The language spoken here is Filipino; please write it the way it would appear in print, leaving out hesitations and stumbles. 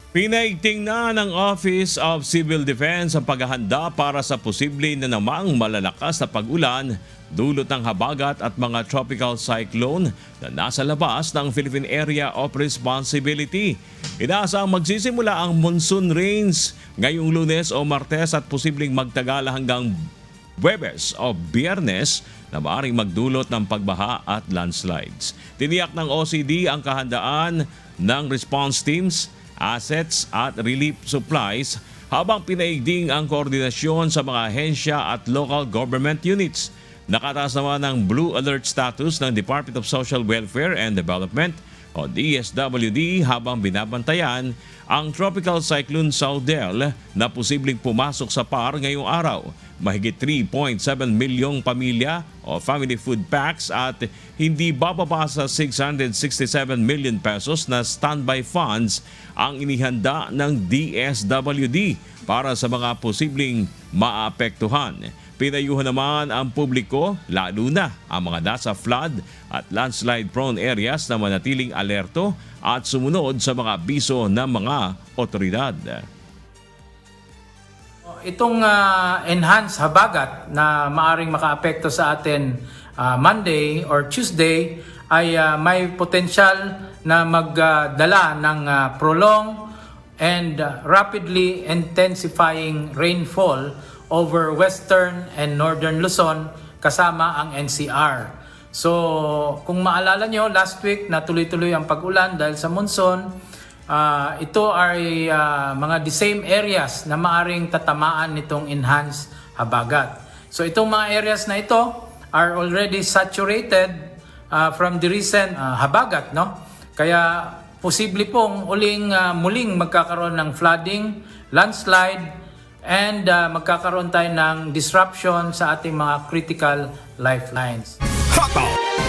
Pinaigting na ng Office of Civil Defense ang paghahanda para sa posible na namang malalakas na pag-ulan dulot ng habagat at mga tropical cyclone na nasa labas ng Philippine Area of Responsibility. Inaasahang magsisimula ang monsoon rains ngayong Lunes o Martes at posibleng magtagal hanggang Huwebes o Biyernes na maaaring magdulot ng pagbaha at landslides. Tiniyak ng OCD ang kahandaan ng response teams, assets at relief supplies habang pinaigting ang koordinasyon sa mga ahensya at local government units. Nakataas naman ng Blue Alert status ng Department of Social Welfare and Development o DSWD habang binabantayan ang Tropical Cyclone Saudel na posibleng pumasok sa PAR ngayong araw. Mahigit 3.7 milyong pamilya o family food packs at hindi bababa sa 667 million pesos na standby funds ang inihanda ng DSWD para sa mga posibleng maapektuhan. Pinayuhan naman ang publiko, lalo na ang mga nasa flood at landslide-prone areas na manatiling alerto at sumunod sa mga abiso ng mga otoridad. Itong enhanced habagat na maaring makaapekto sa atin Monday or Tuesday ay may potensyal na magdala ng prolonged and rapidly intensifying rainfall over western and northern Luzon kasama ang NCR. So kung maalala nyo, last week na tuloy-tuloy ang pag-ulan dahil sa monsoon. Ito ay mga the same areas na maaring tatamaan nitong enhanced habagat. So itong mga areas na ito are already saturated from the recent habagat, no? Kaya posible pong muling magkakaroon ng flooding, landslide, and magkakaroon tayo ng disruption sa ating mga critical lifelines. Hot